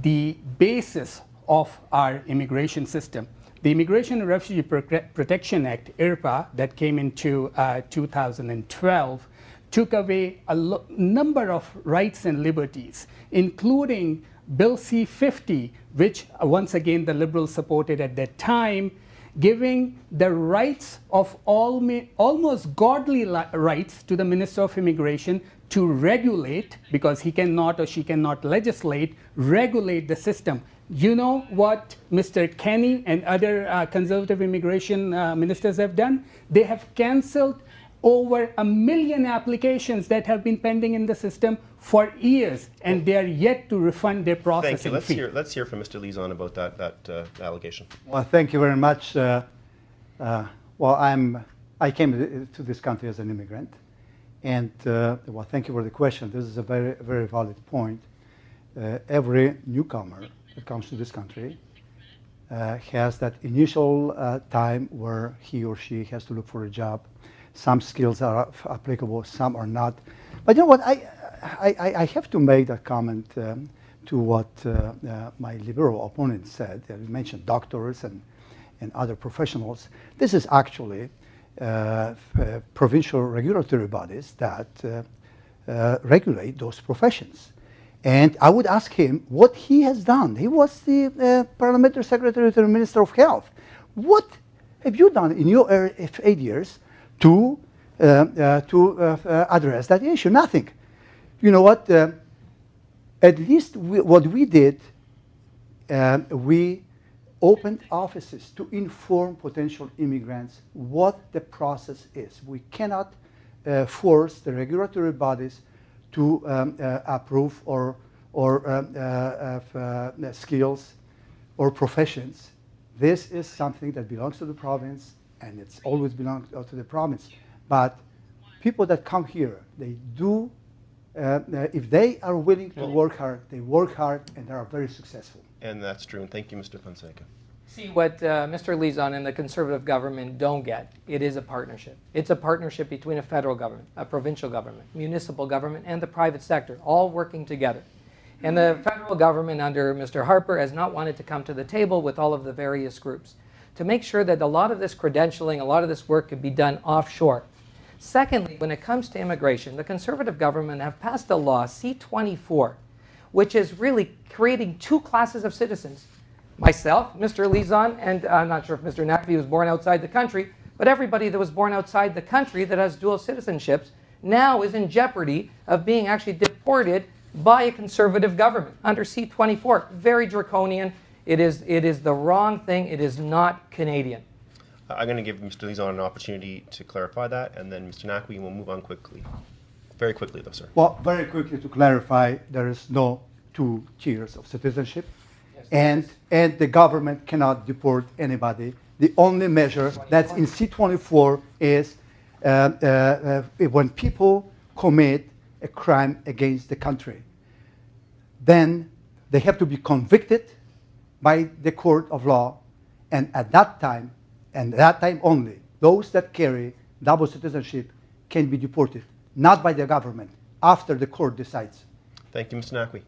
the basis of our immigration system. The Immigration and Refugee Protection Act, IRPA, that came into 2012, took away a number of rights and liberties, including Bill C-50, which once again the Liberals supported at that time, giving the rights of almost godly rights to the Minister of Immigration to regulate, because he cannot or she cannot legislate, regulate the system. You know what Mr. Kenney and other conservative immigration ministers have done? They have cancelled over 1 million applications that have been pending in the system for years, and they are yet to refund their processing fee. Thank you. Let's hear from Mr. Lizon about that allegation. Well, thank you very much. I came to this country as an immigrant, and well, thank you for the question. This is a very, very valid point. Every newcomer that comes to this country has that initial time where he or she has to look for a job. Some skills are applicable, some are not. But you know what? I have to make that comment to what my Liberal opponent said. You mentioned doctors and other professionals. This is actually provincial regulatory bodies that regulate those professions. And I would ask him what he has done. He was the parliamentary secretary to the Minister of Health. What have you done in your 8 years to address that issue? Nothing. You know what? At least what we did, we opened offices to inform potential immigrants what the process is. We cannot force the regulatory bodies to approve or skills or professions. This is something that belongs to the province, and it's always belonged to the province. But people that come here, they do, if they are willing to work hard, they work hard and they are very successful. And that's true. And thank you, Mr. Fonseca. See, what Mr. Lizon and the Conservative government don't get, it is a partnership. It's a partnership between a federal government, a provincial government, municipal government, and the private sector, all working together. And the federal government under Mr. Harper has not wanted to come to the table with all of the various groups to make sure that a lot of this credentialing, a lot of this work could be done offshore. Secondly, when it comes to immigration, the Conservative government have passed a law, C-24, which is really creating two classes of citizens. Myself, Mr. Lizon, and I'm not sure if Mr. Naqvi was born outside the country, but everybody that was born outside the country that has dual citizenships now is in jeopardy of being actually deported by a conservative government under C-24. Very draconian. It is the wrong thing. It is not Canadian. I'm going to give Mr. Lizon an opportunity to clarify that, and then Mr. Naqvi will move on quickly. Very quickly, though, sir. Well, very quickly to clarify, there is no two tiers of citizenship, and the government cannot deport anybody. The only measure that's in C-24 is when people commit a crime against the country, then they have to be convicted by the court of law, and at that time, and that time only, those that carry double citizenship can be deported, not by the government, after the court decides. Thank you, Mr. Naqvi.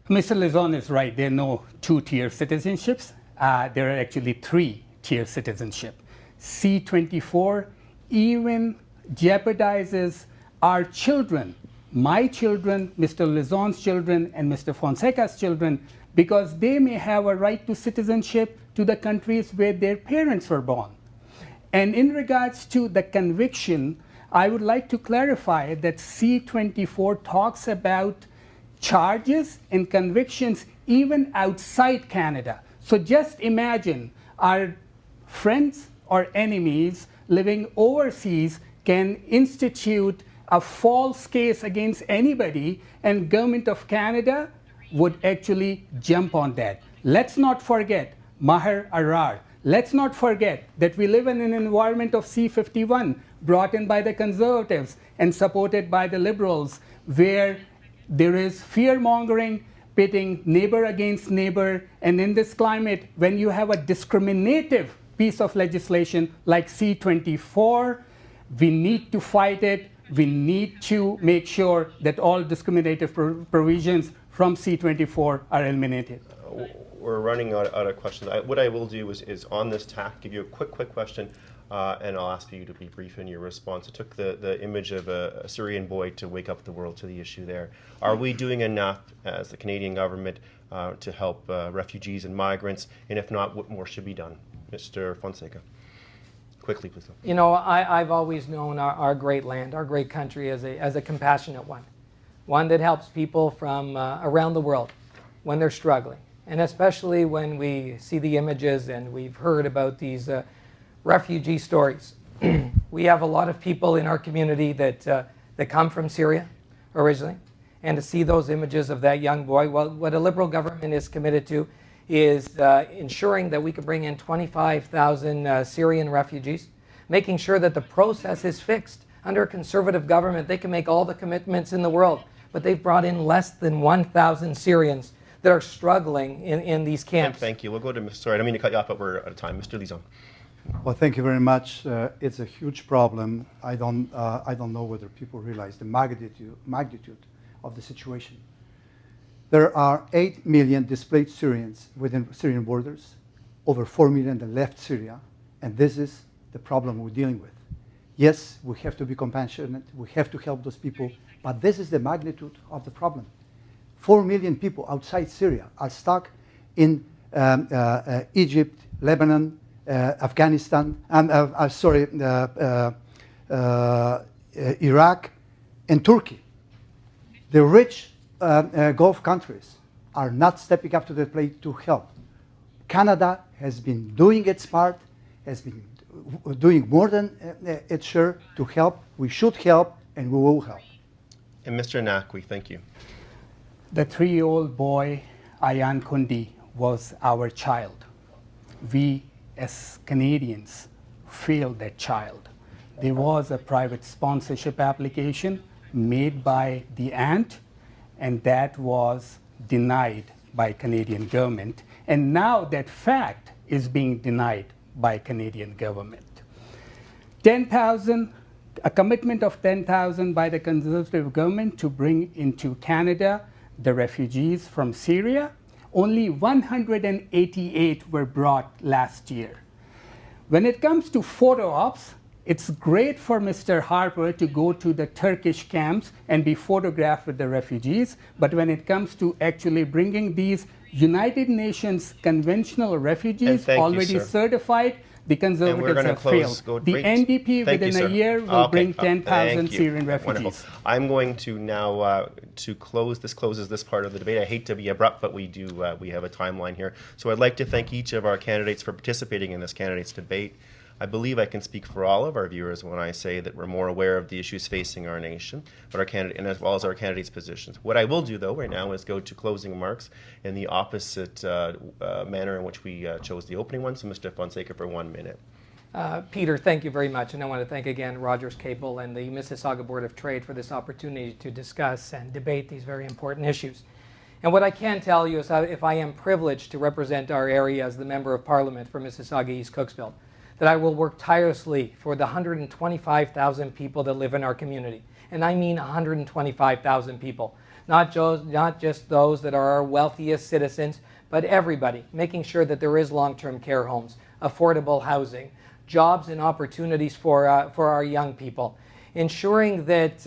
Mr. Lizon is right. There are no two-tier citizenships. There are actually three-tier citizenship. C-24 even jeopardizes our children, my children, Mr. Lizon's children, and Mr. Fonseca's children, because they may have a right to citizenship to the countries where their parents were born. And in regards to the conviction, I would like to clarify that C-24 talks about charges and convictions even outside Canada. So just imagine our friends or enemies living overseas can institute a false case against anybody, and Government of Canada would actually jump on that. Let's not forget Maher Arar. Let's not forget that we live in an environment of C-51 brought in by the Conservatives and supported by the Liberals, where there is fear-mongering, pitting neighbor against neighbor, and in this climate, when you have a discriminative piece of legislation like C-24, we need to fight it. We need to make sure that all discriminative provisions from C-24 are eliminated. We're running out of questions. What I will do is on this tack, give you a quick question, and I'll ask you to be brief in your response. I took the image of a Syrian boy to wake up the world to the issue there. Are we doing enough as the Canadian government to help refugees and migrants? And if not, what more should be done? Mr. Fonseca. Quickly, please. You know, I've always known our great land, our great country as a compassionate one that helps people from around the world when they're struggling. And especially when we see the images and we've heard about these refugee stories. We have a lot of people in our community that come from Syria originally. And to see those images of that young boy, well, what a Liberal government is committed to is ensuring that we can bring in 25,000 Syrian refugees, making sure that the process is fixed. Under a Conservative government, they can make all the commitments in the world, but they've brought in less than 1,000 Syrians that are struggling in these camps. Thank you. We'll go to, sorry, I don't mean to cut you off, but we're out of time. Mr. Lizon. Well, thank you very much. It's a huge problem. I don't know whether people realize the magnitude of the situation. There are 8 million displaced Syrians within Syrian borders, over 4 million that left Syria, and this is the problem we're dealing with. Yes, we have to be compassionate, we have to help those people, but this is the magnitude of the problem. 4 million people outside Syria are stuck in Egypt, Lebanon, Afghanistan, Iraq, and Turkey. The rich Gulf countries are not stepping up to the plate to help. Canada has been doing its part, has been doing more than its share to help. We should help, and we will help. And Mr. Naqvi, thank you. The 3-year-old boy, Ayan Kundi, was our child. We, as Canadians, failed that child. There was a private sponsorship application made by the aunt, and that was denied by Canadian government. And now that fact is being denied by Canadian government. 10,000, a commitment of 10,000 by the Conservative government to bring into Canada the refugees from Syria. Only 188 were brought last year. When it comes to photo ops, It's great for Mr. Harper to go to the Turkish camps and be photographed with the refugees, but when it comes to actually bringing these United Nations conventional refugees already certified, the Conservatives have failed. The NDP within a year will bring 10,000 Syrian refugees. Wonderful. I'm going to now closes this part of the debate. I hate to be abrupt, but we have a timeline here. So I'd like to thank each of our candidates for participating in this candidates debate. I believe I can speak for all of our viewers when I say that we're more aware of the issues facing our nation, but our candidate, and as well as our candidates' positions. What I will do, though, right now is go to closing remarks in the opposite manner in which we chose the opening one. So, Mr. Fonseca, for 1 minute. Peter, thank you very much. And I want to thank again Rogers Cable and the Mississauga Board of Trade for this opportunity to discuss and debate these very important issues. And what I can tell you is if I am privileged to represent our area as the Member of Parliament for Mississauga East-Cooksville, that I will work tirelessly for the 125,000 people that live in our community. And I mean 125,000 people, not just those that are our wealthiest citizens, but everybody, making sure that there is long-term care homes, affordable housing, jobs and opportunities for our young people, ensuring that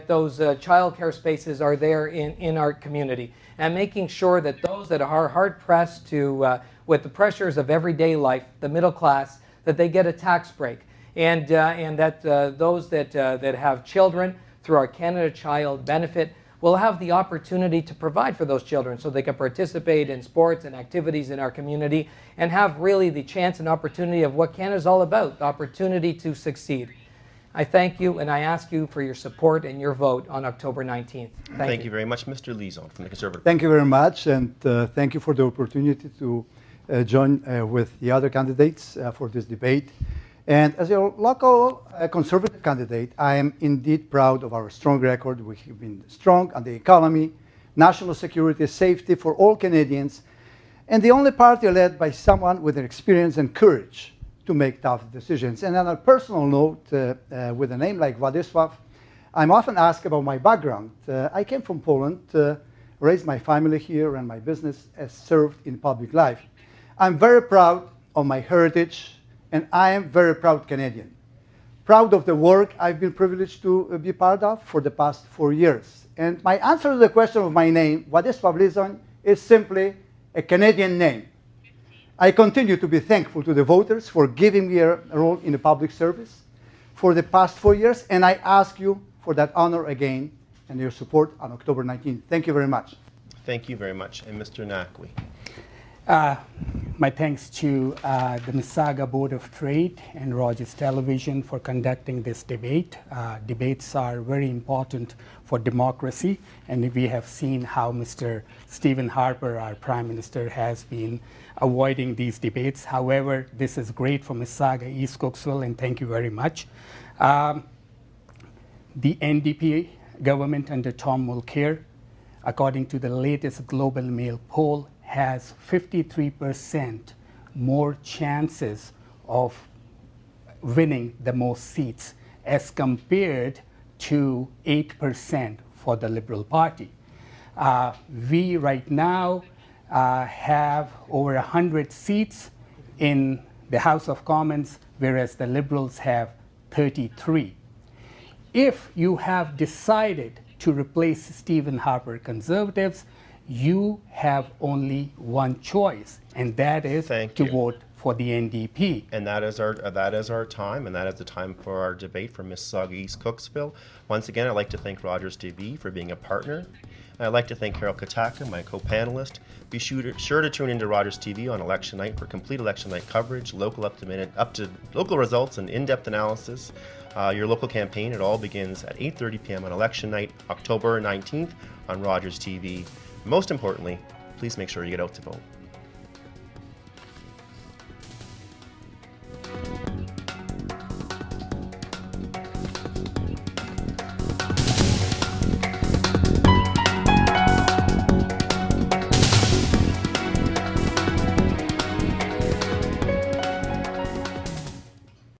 those child care spaces are there in our community, and making sure that those that are hard-pressed with the pressures of everyday life, the middle class, that they get a tax break, and that those that have children through our Canada Child benefit will have the opportunity to provide for those children so they can participate in sports and activities in our community and have really the chance and opportunity of what Canada is all about, the opportunity to succeed. I thank you, and I ask you for your support and your vote on October 19th. Thank you very much, Mr. Lizon from the Conservative. Thank you very much, and thank you for the opportunity to join with the other candidates for this debate. And as your local Conservative candidate, I am indeed proud of our strong record. We have been strong on the economy, national security, safety for all Canadians, and the only party led by someone with experience and courage to make tough decisions. And on a personal note, with a name like Wladyslaw, I'm often asked about my background. I came from Poland, raised my family here, and my business has served in public life. I'm very proud of my heritage, and I am very proud Canadian. Proud of the work I've been privileged to be part of for the past 4 years. And my answer to the question of my name, Wladyslaw Lizon, is simply a Canadian name. I continue to be thankful to the voters for giving me a role in the public service for the past 4 years, and I ask you for that honor again and your support on October 19th. Thank you very much. Thank you very much. And Mr. Naqvi. My thanks to the Mississauga Board of Trade and Rogers Television for conducting this debate. Debates are very important for democracy, and we have seen how Mr. Stephen Harper, our Prime Minister, has been avoiding these debates. However, this is great for Mississauga East-Cooksville, and thank you very much. The NDP government under Tom Mulcair, according to the latest Global Mail poll, has 53% more chances of winning the most seats as compared to 8% for the Liberal Party. We right now have over 100 seats in the House of Commons, whereas the Liberals have 33. If you have decided to replace Stephen Harper Conservatives, you have only one choice, and that is to vote for the NDP. And that is our time, and that is the time for our debate for Mississauga East-Cooksville. Once again, I'd like to thank Rogers TV for being a partner. And I'd like to thank Carol Kataka, my co-panelist. Be sure to tune into Rogers TV on election night for complete election night coverage, local up to local results and in-depth analysis. Your local campaign, it all begins at 8:30 p.m. on election night, October 19th on Rogers TV. Most importantly, please make sure you get out to vote.